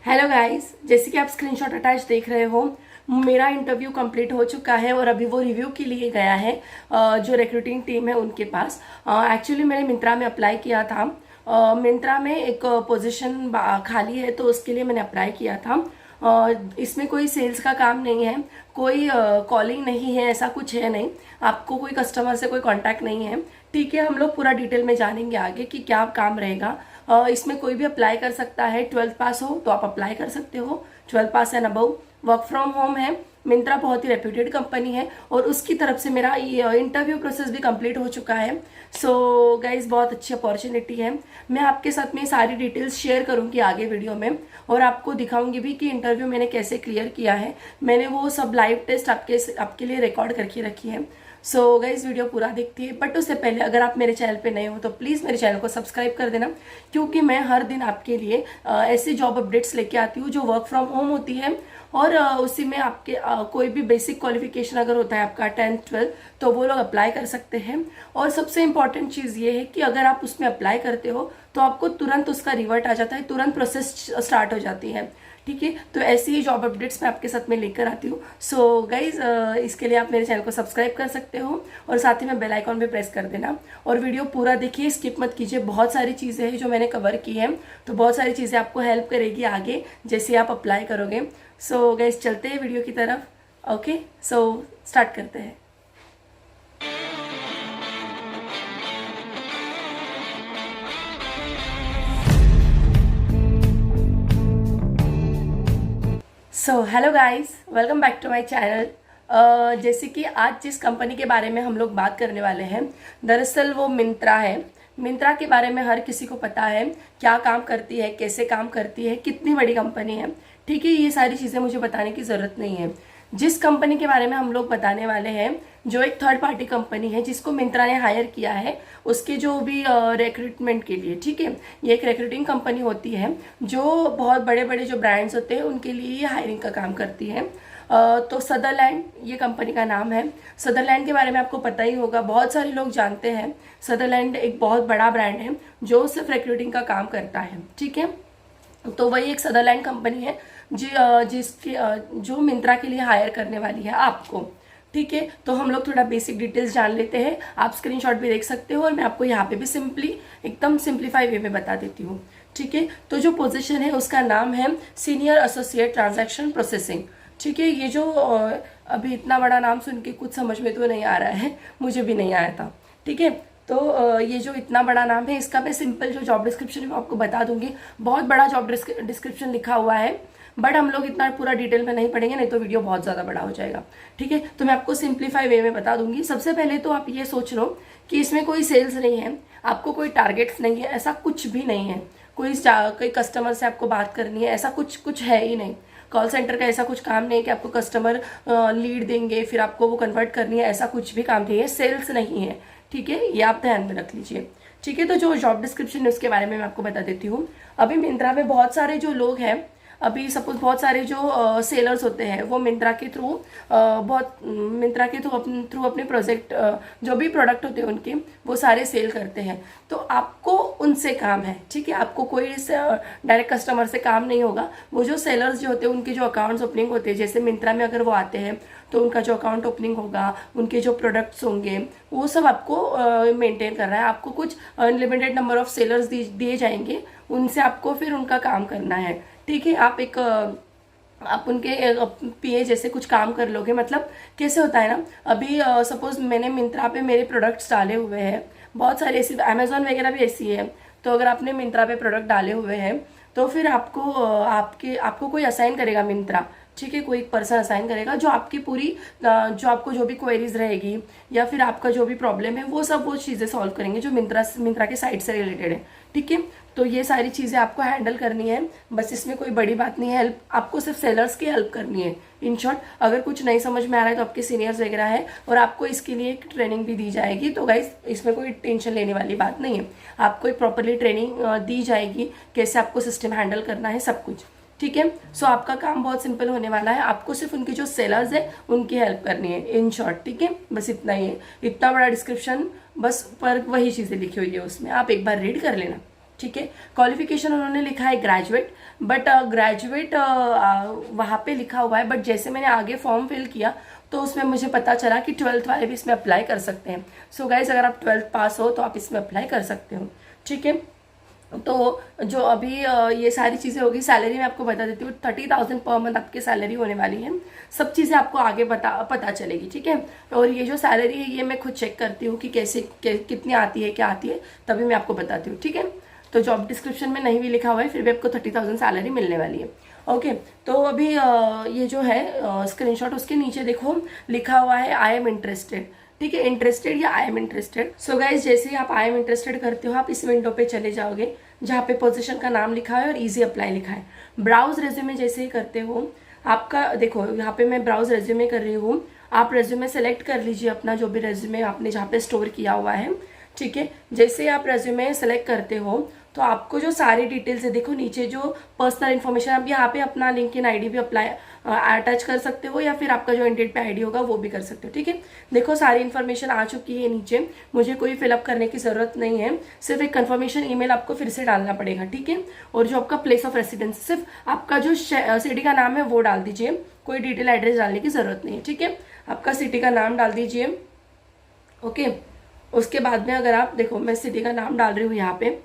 Hello guys, जैसे कि आप स्क्रीनशॉट अटैच देख रहे हो, मेरा इंटरव्यू कंप्लीट हो चुका है और अभी वो रिव्यू के लिए गया है जो रिक्रूटिंग टीम है उनके पास। एक्चुअली मैंने मिंत्रा में अप्लाई किया था। मिंत्रा में एक पोजीशन खाली है तो उसके लिए मैंने अप्लाई किया था। इसमें कोई सेल्स का काम नहीं है, कोई कॉलिंग नहीं है, ऐसा कुछ है नहीं। आपको कोई कस्टमर से कोई कांटेक्ट नहीं है। ठीक है, हम लोग पूरा डिटेल में जानेंगे आगे कि क्या काम रहेगा। इसमें कोई भी अप्लाई कर सकता है। 12th पास हो तो आप अप्लाई कर सकते हो, 12th pass and above. Work from home है। मिंत्रा बहुत ही रेप्यूटेड कंपनी है और उसकी तरफ से मेरा इंटरव्यू प्रोसेस भी कंप्लीट हो चुका है। सो गाइज, बहुत अच्छी अपॉर्चुनिटी है। मैं आपके साथ में सारी डिटेल्स शेयर करूंगी आगे वीडियो में और आपको दिखाऊंगी भी कि इंटरव्यू मैंने कैसे क्लियर किया है। मैंने वो सब लाइव टेस्ट आपके लिए रिकॉर्ड करके रखी है। सो गाइज, वीडियो पूरा देखती है, बट उससे पहले अगर आप मेरे चैनल पे नए हो तो प्लीज़ मेरे चैनल को सब्सक्राइब कर देना, क्योंकि मैं हर दिन आपके लिए ऐसी जॉब अपडेट्स लेके आती हूँ जो वर्क फ्रॉम होम होती है और उसी में आपके कोई भी बेसिक क्वालिफिकेशन अगर होता है आपका 10th 12th तो वो लोग अप्लाई कर सकते हैं। और सबसे इंपॉर्टेंट चीज़ ये है कि अगर आप उसमें अप्लाई करते हो तो आपको तुरंत उसका रिवर्ट आ जाता है, तुरंत प्रोसेस स्टार्ट हो जाती है। ठीक है, तो ऐसी ही जॉब अपडेट्स मैं आपके साथ में लेकर आती हूँ। सो गाइज, इसके लिए आप मेरे चैनल को सब्सक्राइब कर सकते हो और साथ ही में बेल आइकॉन पे प्रेस कर देना और वीडियो पूरा देखिए, स्किप मत कीजिए। बहुत सारी चीज़ें हैं जो मैंने कवर की हैं, तो बहुत सारी चीज़ें आपको हेल्प करेगी आगे जैसे आप अप्लाई करोगे। सो गाइज, चलते हैं वीडियो की तरफ। ओके, सो स्टार्ट करते हैं। So hello guys, welcome back to my channel. जैसे कि आज जिस कंपनी के बारे में हम लोग बात करने वाले हैं, दरअसल वो मिंत्रा है। मिंत्रा के बारे में हर किसी को पता है, क्या काम करती है, कैसे काम करती है, कितनी बड़ी कंपनी है। ठीक है, ये सारी चीज़ें मुझे बताने की ज़रूरत नहीं है। जिस कंपनी के बारे में हम लोग बताने वाले हैं, जो एक थर्ड पार्टी कंपनी है जिसको मिंत्रा ने हायर किया है, उसके जो भी रिक्रूटमेंट के लिए। ठीक है, ये एक रिक्रूटिंग कंपनी होती है जो बहुत बड़े बड़े जो ब्रांड्स होते हैं उनके लिए ये हायरिंग का काम करती है। तो सदरलैंड ये कंपनी का नाम है। सदरलैंड के बारे में आपको पता ही होगा, बहुत सारे लोग जानते हैं। सदरलैंड एक बहुत बड़ा ब्रांड है जो सिर्फ रिक्रूटिंग का काम करता है। ठीक है, तो वही एक सदरलैंड कंपनी है जिसकी जो मिंत्रा के लिए हायर करने वाली है आपको। ठीक है, तो हम लोग थोड़ा बेसिक डिटेल्स जान लेते हैं। आप स्क्रीनशॉट भी देख सकते हो और मैं आपको यहाँ पे भी सिंपली एकदम सिंप्लीफाई वे में बता देती हूँ। ठीक है, तो जो पोजीशन है उसका नाम है सीनियर एसोसिएट ट्रांजैक्शन प्रोसेसिंग। ठीक है, ये जो अभी इतना बड़ा नाम सुन के कुछ समझ में तो नहीं आ रहा है, मुझे भी नहीं आया था। ठीक है, तो ये जो इतना बड़ा नाम है, इसका मैं सिंपल जो जॉब डिस्क्रिप्शन है वो आपको बता दूंगी। बहुत बड़ा जॉब डिस्क्रिप्शन लिखा हुआ है, बट हम लोग इतना पूरा डिटेल में नहीं पढ़ेंगे, नहीं तो वीडियो बहुत ज़्यादा बड़ा हो जाएगा। ठीक है, तो मैं आपको सिंप्लीफाई वे में बता दूंगी। सबसे पहले तो आप ये सोच लो कि इसमें कोई सेल्स नहीं है, आपको कोई टारगेट्स नहीं है, ऐसा कुछ भी नहीं है। कोई कस्टमर से आपको बात करनी है, ऐसा कुछ है ही नहीं। कॉल सेंटर का ऐसा कुछ काम नहीं है कि आपको कस्टमर लीड देंगे फिर आपको वो कन्वर्ट करनी है, ऐसा कुछ भी काम नहीं है। सेल्स नहीं है। ठीक है, ये आप ध्यान में रख लीजिए। ठीक है, तो जो जॉब डिस्क्रिप्शन है उसके बारे में मैं आपको बता देती हूँ। अभी मिंत्रा में बहुत सारे जो लोग हैं, अभी सपोज बहुत सारे जो सेलर्स होते हैं वो मिंत्रा के थ्रू अपने प्रोजेक्ट जो भी प्रोडक्ट होते हैं उनके, वो सारे सेल करते हैं। तो आपको उनसे काम है। ठीक है, आपको कोई डायरेक्ट कस्टमर से काम नहीं होगा। वो जो सेलर्स जो होते हैं उनके जो अकाउंट्स ओपनिंग होते हैं, जैसे मिंत्रा में अगर वो आते हैं तो उनका जो अकाउंट ओपनिंग होगा, उनके जो प्रोडक्ट्स होंगे, वो सब आपको मेंटेन करना है। आपको कुछ अनलिमिटेड नंबर ऑफ सेलर्स दिए जाएंगे, उनसे आपको फिर उनका काम करना है। ठीक है, आप उनके पीए जैसे कुछ काम कर लोगे। मतलब कैसे होता है ना, अभी सपोज मैंने मिंत्रा पे मेरे प्रोडक्ट्स डाले हुए हैं, बहुत सारे ऐसी, अमेजोन वगैरह भी ऐसी है। तो अगर आपने मिंत्रा पे प्रोडक्ट डाले हुए हैं तो फिर आपको कोई असाइन करेगा मिंत्रा। ठीक है, कोई एक पर्सन असाइन करेगा जो आपकी पूरी जो आपको जो भी क्वेरीज रहेगी या फिर आपका जो भी प्रॉब्लम है वो चीज़ें सॉल्व करेंगे जो मिंत्रा के साइट से रिलेटेड है। ठीक है, तो ये सारी चीज़ें आपको हैंडल करनी है। बस इसमें कोई बड़ी बात नहीं है, हेल्प आपको सिर्फ सेलर्स की हेल्प करनी है। इन शॉर्ट, अगर कुछ नहीं समझ में आ रहा है तो आपके सीनियर्स वगैरह है और आपको इसके लिए एक ट्रेनिंग भी दी जाएगी। तो गाइस, इसमें कोई टेंशन लेने वाली बात नहीं है। आपको एक प्रॉपरली ट्रेनिंग दी जाएगी, कैसे आपको सिस्टम हैंडल करना है, सब कुछ। ठीक है, सो आपका काम बहुत सिंपल होने वाला है। आपको सिर्फ उनके जो सेलर्स है उनकी हेल्प करनी है, इन शॉर्ट। ठीक है, बस इतना ही है। इतना बड़ा डिस्क्रिप्शन बस पर वही चीज़ें लिखी हुई है उसमें, आप एक बार रीड कर लेना। ठीक है। क्वालिफिकेशन उन्होंने लिखा है ग्रेजुएट, बट ग्रेजुएट वहाँ पे लिखा हुआ है, बट जैसे मैंने आगे फॉर्म फिल किया तो उसमें मुझे पता चला कि 12th वाले भी इसमें अप्लाई कर सकते हैं। सो गाइज, अगर आप 12th पास हो तो आप इसमें अप्लाई कर सकते हो, ठीक है। तो जो अभी ये सारी चीज़ें होगी, सैलरी मैं आपको बता देती हूँ, 30,000 पर मंथ आपकी सैलरी होने वाली है। सब चीज़ें आपको आगे पता चलेगी, ठीक है। और ये जो सैलरी है ये मैं खुद चेक करती हूँ कि कैसे कितनी आती है, क्या आती है, तभी मैं आपको बताती हूँ, ठीक है। तो जॉब डिस्क्रिप्शन में नहीं भी लिखा हुआ है, फिर भी आपको 30,000 सैलरी मिलने वाली है। ओके, तो अभी ये जो है स्क्रीनशॉट, उसके नीचे देखो लिखा हुआ है आई एम इंटरेस्टेड, ठीक है। इंटरेस्टेड या I am interested. So guys, जैसे ही आप आई एम इंटरेस्टेड करते हो, आप इस विंडो पे चले जाओगे जहाँ पे पोजीशन का नाम लिखा है और इजी अप्लाई लिखा है। ब्राउज रेज्यूमे जैसे ही करते हो, आपका देखो यहाँ पे मैं ब्राउज रेज्यूमे कर रही हूँ। आप रेज्यूमे सेलेक्ट कर लीजिए अपना, जो भी रेज्यूमे आपने जहाँ पे स्टोर किया हुआ है, ठीक है। जैसे ही आप रेज्यूमे सेलेक्ट करते हो तो आपको जो सारी डिटेल्स है, देखो नीचे जो पर्सनल इन्फॉर्मेशन, आप यहाँ पे अपना लिंक्डइन आईडी भी अप्लाई अटैच कर सकते हो, या फिर आपका जो इंडेड पे आईडी होगा वो भी कर सकते हो, ठीक है। देखो सारी इन्फॉर्मेशन आ चुकी है नीचे, मुझे कोई फिलअप करने की जरूरत नहीं है, सिर्फ एक कंफर्मेशन ईमेल आपको फिर से डालना पड़ेगा, ठीक है। और जो आपका प्लेस ऑफ रेसिडेंस, सिर्फ आपका जो सिटी का नाम है वो डाल दीजिए, कोई डिटेल एड्रेस डालने की जरूरत नहीं है, ठीक है। आपका सिटी का नाम डाल दीजिए, ओके। उसके बाद में अगर आप देखो, मैं सिटी का नाम डाल रही हूँ यहाँ पे,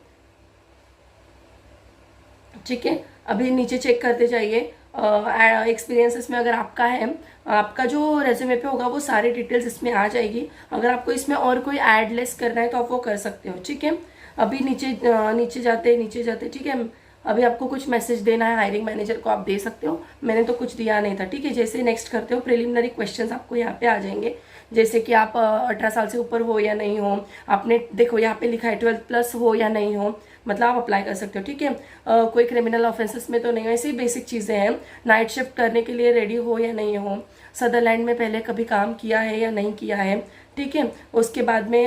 ठीक है। अभी नीचे चेक करते जाइए, एक्सपीरियंसेस में अगर आपका है, आपका जो रेज्यूमे पे होगा वो सारी डिटेल्स इसमें आ जाएगी। अगर आपको इसमें और कोई ऐड लेस करना है तो आप वो कर सकते हो, ठीक है। अभी नीचे जाते, ठीक है। अभी आपको कुछ मैसेज देना है हायरिंग मैनेजर को, आप दे सकते हो, मैंने तो कुछ दिया नहीं था, ठीक है। जैसे नेक्स्ट करते हो, प्रिलिमिनरी क्वेश्चंस आपको यहाँ पे आ जाएंगे, जैसे कि आप 18 साल से ऊपर हो या नहीं हो, आपने देखो यहाँ पे लिखा है 12+ हो या नहीं हो, मतलब आप अप्लाई कर सकते हो, ठीक है। कोई क्रिमिनल ऑफेंसेस में तो नहीं हो, ऐसी बेसिक चीज़ें हैं। नाइट शिफ्ट करने के लिए रेडी हो या नहीं हो, सदरलैंड में पहले कभी काम किया है या नहीं किया है, ठीक है। उसके बाद में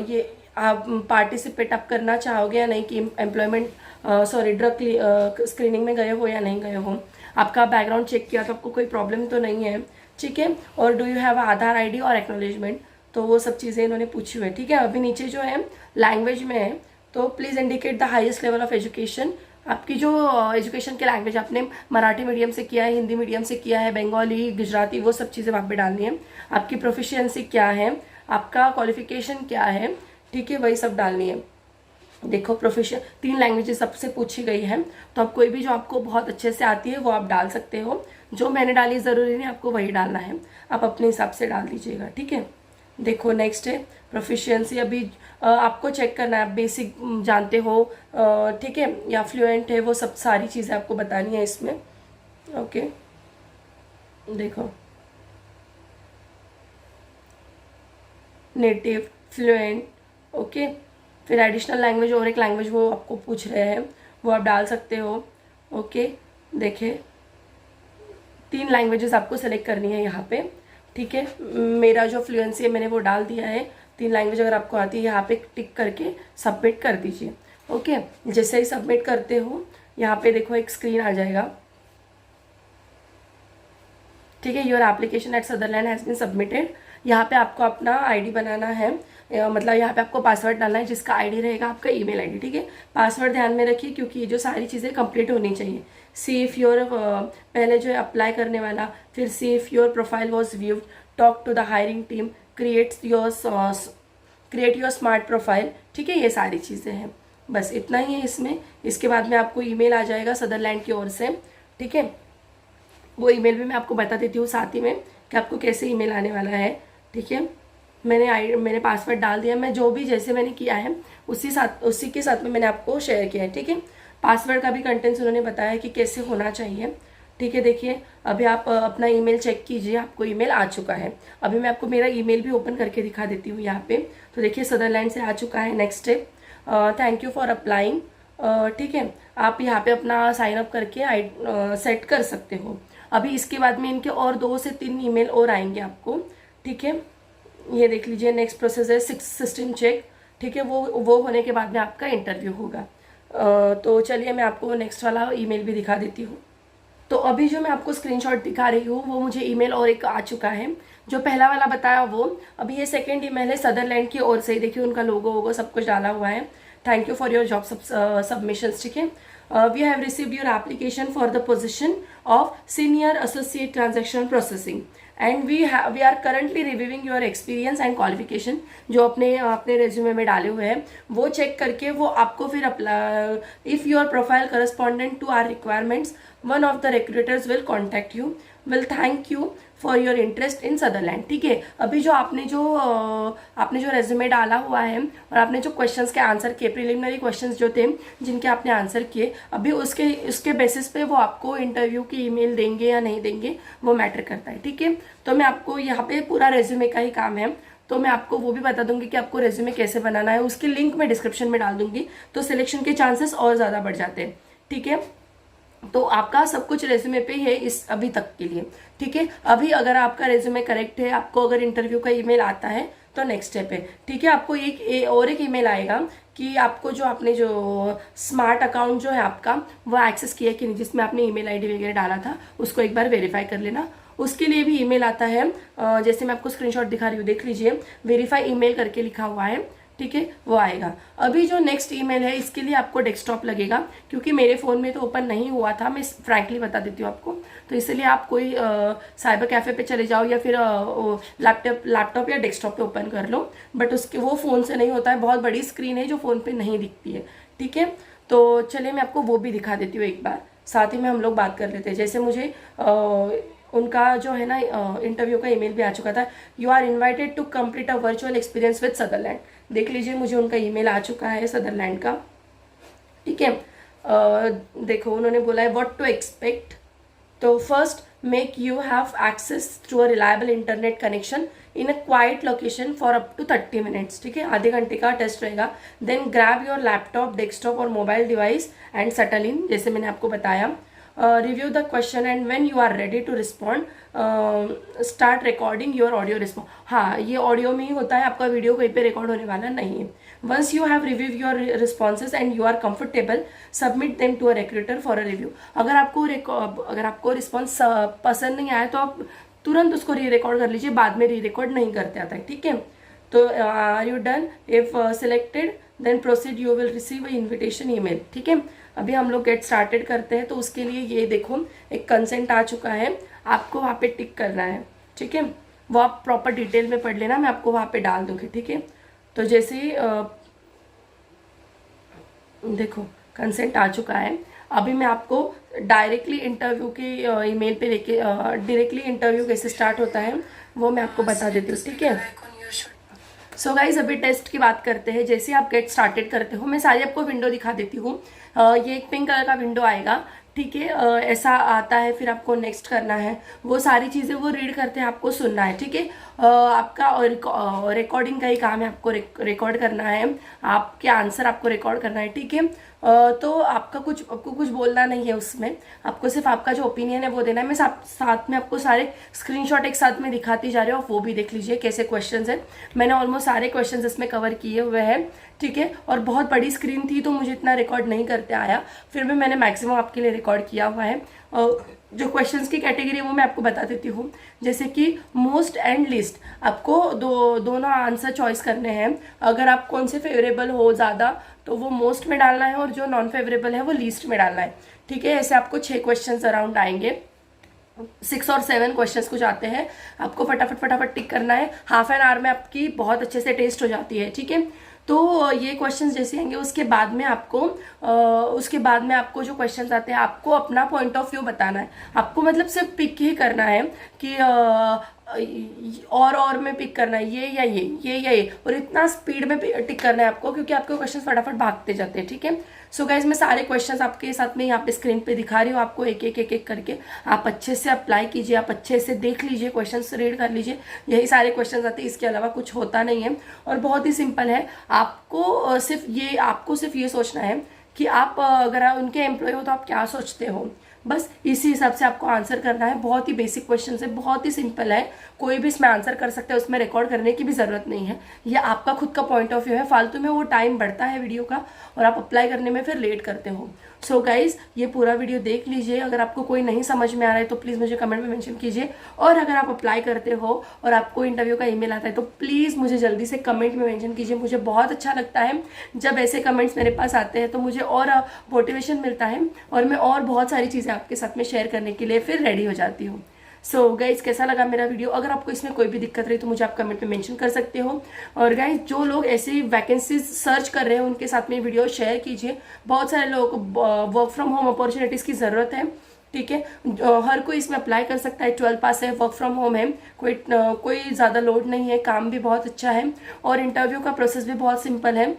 ये आप पार्टिसिपेट आप करना चाहोगे या नहीं, कि एम्प्लॉयमेंट ड्रग स्क्रीनिंग में गए हो या नहीं गए हो, आपका बैकग्राउंड चेक किया तो आपको कोई प्रॉब्लम तो नहीं है, ठीक है। और do you have Aadhaar ID और एक्नोलेजमेंट, तो वो सब चीज़ें इन्होंने पूछी हुई है, ठीक है। अभी नीचे जो है लैंग्वेज में है, तो please indicate the highest level of education. आपकी जो एजुकेशन की लैंग्वेज, आपने मराठी मीडियम से किया है, हिंदी मीडियम से किया है, बंगाली, गुजराती, वो सब चीज़ें वहाँ पे डालनी है। आपकी प्रोफिशिएंसी क्या है, आपका क्वालिफिकेशन क्या है, ठीक है, वही सब डालनी है। देखो प्रोफेशन 3 लैंग्वेजेस सबसे पूछी गई है, तो आप कोई भी जो आपको बहुत अच्छे से आती है वो आप डाल सकते हो। जो मैंने डाली ज़रूरी नहीं आपको वही डालना है, आप अपने हिसाब से डाल दीजिएगा, ठीक है। देखो नेक्स्ट है प्रोफिशिएंसी। अभी आपको चेक करना है आप बेसिक जानते हो, ठीक है, या फ्लुएंट है, वो सब सारी चीज़ें आपको बतानी है इसमें, ओके। देखो नेटिव, फ्लुएंट, ओके। फिर एडिशनल लैंग्वेज, और एक लैंग्वेज वो आपको पूछ रहे हैं, वो आप डाल सकते हो, ओके। देखिए 3 लैंग्वेजेस आपको सेलेक्ट करनी है यहाँ पे, ठीक है। मेरा जो फ्लुएंसी है मैंने वो डाल दिया है। 3 लैंग्वेज अगर आपको आती है यहाँ पे टिक करके सबमिट कर दीजिए, ओके। जैसे ही सबमिट करते हो यहाँ पे देखो एक स्क्रीन आ जाएगा, ठीक है। Your application at Sutherland has been submitted. यहाँ पे आपको अपना आईडी बनाना है, मतलब यहाँ पे आपको पासवर्ड डालना है, जिसका आईडी रहेगा आपका ईमेल आईडी, ठीक है। पासवर्ड ध्यान में रखिए क्योंकि ये जो सारी चीज़ें कंप्लीट होनी चाहिए। सी इफ योर पहले जो है अप्लाई करने वाला, फिर see if your profile was viewed, talk to the hiring team, create your smart profile, ठीक है। ये सारी चीज़ें हैं, बस इतना ही है इसमें। इसके बाद में आपको ईमेल आ जाएगा सदरलैंड की ओर से, ठीक है। वो ईमेल भी मैं आपको बता देती हूँ साथ ही में कि आपको कैसे ईमेल आने वाला है, ठीक है। मैंने पासवर्ड डाल दिया, मैं जो भी जैसे मैंने किया है उसी के साथ में मैंने आपको शेयर किया है, ठीक है। पासवर्ड का भी कंटेंट्स उन्होंने बताया कि कैसे होना चाहिए, ठीक है। देखिए अभी आप अपना ईमेल चेक कीजिए, आपको ईमेल आ चुका है। अभी मैं आपको मेरा ईमेल भी ओपन करके दिखा देती हूँ यहाँ पे, तो देखिए सदरलैंड से आ चुका है। Next step, thank you for applying, ठीक है। आप यहाँ पे अपना साइन अप करके सेट कर सकते हो। अभी इसके बाद में इनके और 2 से 3 ईमेल और आएंगे आपको, ठीक है। ये देख लीजिए नेक्स्ट प्रोसेस है 6 सिस्टम चेक, ठीक है। वो होने के बाद में आपका इंटरव्यू होगा। तो चलिए मैं आपको नेक्स्ट वाला ईमेल भी दिखा देती हूँ। तो अभी जो मैं आपको स्क्रीनशॉट दिखा रही हूँ वो मुझे ईमेल और एक आ चुका है। जो पहला वाला बताया वो, अभी ये सेकंड ईमेल है सदरलैंड की ओर से, देखिए उनका लोगो वोगो सब कुछ डाला हुआ है, thank you for your job submissions, ठीक है। We have received your application for the position of senior associate transaction processing and we are currently reviewing your experience and qualification. जो अपने रेज्यूमे में डाले हुए हैं वो चेक करके वो आपको फिर if your profile correspondent to our requirements one of the recruiters will contact you, will thank you for your interest in Sutherland, ठीक है। अभी जो आपने जो रेज्यूमे डाला हुआ है और आपने जो क्वेश्चंस के आंसर किए, प्रिलिमिनरी क्वेश्चंस जो थे जिनके आपने आंसर किए, अभी उसके बेसिस पे वो आपको इंटरव्यू की ईमेल देंगे या नहीं देंगे वो मैटर करता है, ठीक है। तो मैं आपको यहाँ पे पूरा रेज्यूमे का ही काम है, तो मैं आपको वो भी बता दूंगी कि आपको रेज्यूमे कैसे बनाना है, उसकी लिंक मैं डिस्क्रिप्शन में डाल दूंगी, तो सिलेक्शन के चांसेस और ज़्यादा बढ़ जाते हैं, ठीक है। तो आपका सब कुछ रेज्यूमे पे है इस अभी तक के लिए, ठीक है। अभी अगर आपका रेज्यूमे करेक्ट है, आपको अगर इंटरव्यू का ईमेल आता है तो नेक्स्ट स्टेप है, ठीक है। आपको एक ईमेल आएगा कि आपको जो आपने जो स्मार्ट अकाउंट जो है आपका वो एक्सेस किया कि नहीं, जिसमें आपने ईमेल आईडी वगैरह डाला था उसको एक बार वेरीफाई कर लेना। उसके लिए भी ईमेल आता है, जैसे मैं आपको स्क्रीनशॉट दिखा रही हूँ, देख लीजिए, वेरीफाई ईमेल करके लिखा हुआ है, ठीक है, वो आएगा। अभी जो नेक्स्ट ईमेल है इसके लिए आपको डेस्कटॉप लगेगा, क्योंकि मेरे फ़ोन में तो ओपन नहीं हुआ था, मैं फ्रैंकली बता देती हूँ आपको। तो इसलिए आप कोई साइबर कैफ़े पे चले जाओ या फिर लैपटॉप या डेस्कटॉप पे ओपन कर लो, बट उसके वो फ़ोन से नहीं होता है, बहुत बड़ी स्क्रीन है जो फ़ोन पे नहीं दिखती है, ठीक है। तो चलिए मैं आपको वो भी दिखा देती हूँ एक बार, साथ ही में हम लोग बात कर लेते हैं। जैसे मुझे उनका जो है ना इंटरव्यू का ईमेल भी आ चुका था, you are invited to complete a virtual experience with Sutherland. देख लीजिए, मुझे उनका ईमेल आ चुका है सदरलैंड का, ठीक है। देखो उन्होंने बोला है व्हाट टू एक्सपेक्ट। तो first, make you have access to a reliable internet connection in a quite location for up to 30 minutes, ठीक है, आधे घंटे का टेस्ट रहेगा। Then grab your laptop, desktop और mobile device and settle in, जैसे मैंने आपको बताया। Review the question and when you are ready to respond start recording your audio respond. हाँ, ये ऑडियो में ही होता है, आपका वीडियो कहीं पे रिकॉर्ड होने वाला नहीं है। Once you have review your responses and you are comfortable submit them to a recruiter for a review. अगर आपको रिस्पॉन्स पसंद नहीं आया तो आप तुरंत उसको री रिकॉर्ड कर लीजिए, बाद में री रिकॉर्ड नहीं करते आता है, ठीक है। तो are you done? If selected then proceed, you will receive invitation email, ठीक है। अभी हम लोग गेट स्टार्टेड करते हैं। तो उसके लिए ये देखो एक कंसेंट आ चुका है, आपको वहाँ पे टिक करना है, ठीक है। वो आप प्रॉपर डिटेल में पढ़ लेना, मैं आपको वहाँ पे डाल दूँगी, ठीक है। तो जैसे ही देखो कंसेंट आ चुका है, अभी मैं आपको डायरेक्टली इंटरव्यू के ईमेल पे लेके डायरेक्टली इंटरव्यू कैसे स्टार्ट होता है वो मैं आपको बता देती हूँ, ठीक है। सो गाइज अभी टेस्ट की बात करते हैं। जैसे आप गेट स्टार्टेड करते हो, मैं सारी आपको विंडो दिखा देती हूँ। ये एक पिंक कलर का विंडो आएगा, ठीक है, ऐसा आता है। फिर आपको नेक्स्ट करना है, वो सारी चीज़ें वो रीड करते हैं, आपको सुनना है, ठीक है। आपका रिकॉर्डिंग का ही काम है, आपको रिकॉर्ड करना है, आपके आंसर आपको रिकॉर्ड करना है, ठीक है। तो आपको कुछ बोलना नहीं है उसमें, आपको सिर्फ आपका जो ओपिनियन है वो देना है। मैं साथ में आपको सारे स्क्रीनशॉट एक साथ में दिखाती जा रही हूँ, वो भी देख लीजिए कैसे क्वेश्चंस हैं। मैंने ऑलमोस्ट सारे क्वेश्चंस इसमें कवर किए हुए हैं, ठीक है। और बहुत बड़ी स्क्रीन थी तो मुझे इतना रिकॉर्ड नहीं करते आया, फिर भी मैंने मैक्सिमम आपके लिए रिकॉर्ड किया हुआ है। जो क्वेश्चंस की कैटेगरी है वो मैं आपको बता देती हूँ। जैसे कि मोस्ट एंड लिस्ट, आपको दोनों आंसर चॉइस करने हैं। अगर आप कौन से फेवरेबल हो ज़्यादा तो वो मोस्ट में डालना है, और जो नॉन फेवरेबल है वो लीस्ट में डालना है, ठीक है। ऐसे आपको 6 क्वेश्चन अराउंड आएंगे, 6 और 7 क्वेश्चंस कुछ आते हैं, आपको फटाफट टिक करना है। हाफ एन आवर में आपकी बहुत अच्छे से टेस्ट हो जाती है, ठीक है। तो ये क्वेश्चंस जैसे आएंगे उसके बाद में आपको जो क्वेश्चंस आते हैं आपको अपना पॉइंट ऑफ व्यू बताना है। आपको मतलब सिर्फ पिक ही करना है कि और में पिक करना है, ये या ये, और इतना स्पीड में टिक करना है आपको, क्योंकि आपके क्वेश्चन फटाफट भागते जाते हैं, ठीक है। सो गाइज मैं सारे क्वेश्चंस आपके साथ में यहाँ पे स्क्रीन पे दिखा रही हूँ, आपको एक एक करके आप अच्छे से अप्लाई कीजिए, आप अच्छे से देख लीजिए, क्वेश्चंस रीड कर लीजिए। यही सारे क्वेश्चंस आते हैं, इसके अलावा कुछ होता नहीं है, और बहुत ही सिंपल है। आपको सिर्फ ये सोचना है कि आप अगर आप उनके एम्प्लॉय हो तो आप क्या सोचते हो, बस इसी हिसाब से आपको आंसर करना है। बहुत ही बेसिक क्वेश्चन है, बहुत ही सिंपल है, कोई भी इसमें आंसर कर सकता है, उसमें रिकॉर्ड करने की भी ज़रूरत नहीं है। ये आपका खुद का पॉइंट ऑफ व्यू है, फालतू में वो टाइम बढ़ता है वीडियो का और आप अप्लाई करने में फिर लेट करते हो। सो गाइज ये पूरा वीडियो देख लीजिए। अगर आपको कोई नहीं समझ में आ रहा है तो प्लीज़ मुझे कमेंट में मेंशन कीजिए, और अगर आप अप्लाई करते हो और आपको इंटरव्यू का ईमेल आता है तो प्लीज़ मुझे जल्दी से कमेंट में मेंशन कीजिए। मुझे बहुत अच्छा लगता है जब ऐसे कमेंट्स मेरे पास आते हैं, तो मुझे और मोटिवेशन मिलता है और मैं और बहुत सारी चीज़ें आपके साथ में शेयर करने के लिए फिर रेडी हो जाती हूँ। सो गाइज कैसा लगा मेरा वीडियो? अगर आपको इसमें कोई भी दिक्कत रही तो मुझे आप कमेंट में मेंशन कर सकते हो। और गाइज जो लोग ऐसी वैकेंसीज सर्च कर रहे हैं उनके साथ में वीडियो शेयर कीजिए। बहुत सारे लोगों को वर्क फ्रॉम होम अपॉर्चुनिटीज़ की ज़रूरत है, ठीक है। हर कोई इसमें अप्लाई कर सकता है। 12 पास है, वर्क फ्रॉम होम है, कोई ज़्यादा लोड नहीं है, काम भी बहुत अच्छा है और इंटरव्यू का प्रोसेस भी बहुत सिंपल है।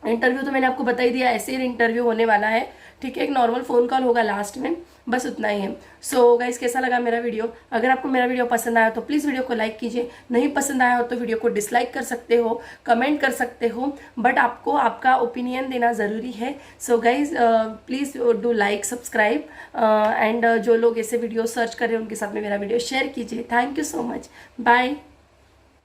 इंटरव्यू तो मैंने आपको बता ही दिया, ऐसे ही इंटरव्यू होने वाला है, ठीक है। एक नॉर्मल फ़ोन कॉल होगा लास्ट में, बस उतना ही है। सो गाइस कैसा लगा मेरा वीडियो? अगर आपको मेरा वीडियो पसंद आया तो प्लीज़ वीडियो को लाइक कीजिए, नहीं पसंद आया हो तो वीडियो को डिसलाइक कर सकते हो, कमेंट कर सकते हो, बट आपको आपका ओपिनियन देना ज़रूरी है। So guys please do like, subscribe and जो लोग ऐसे वीडियो सर्च कर रहे हैं उनके साथ में मेरा वीडियो शेयर कीजिए। Thank you so much, bye.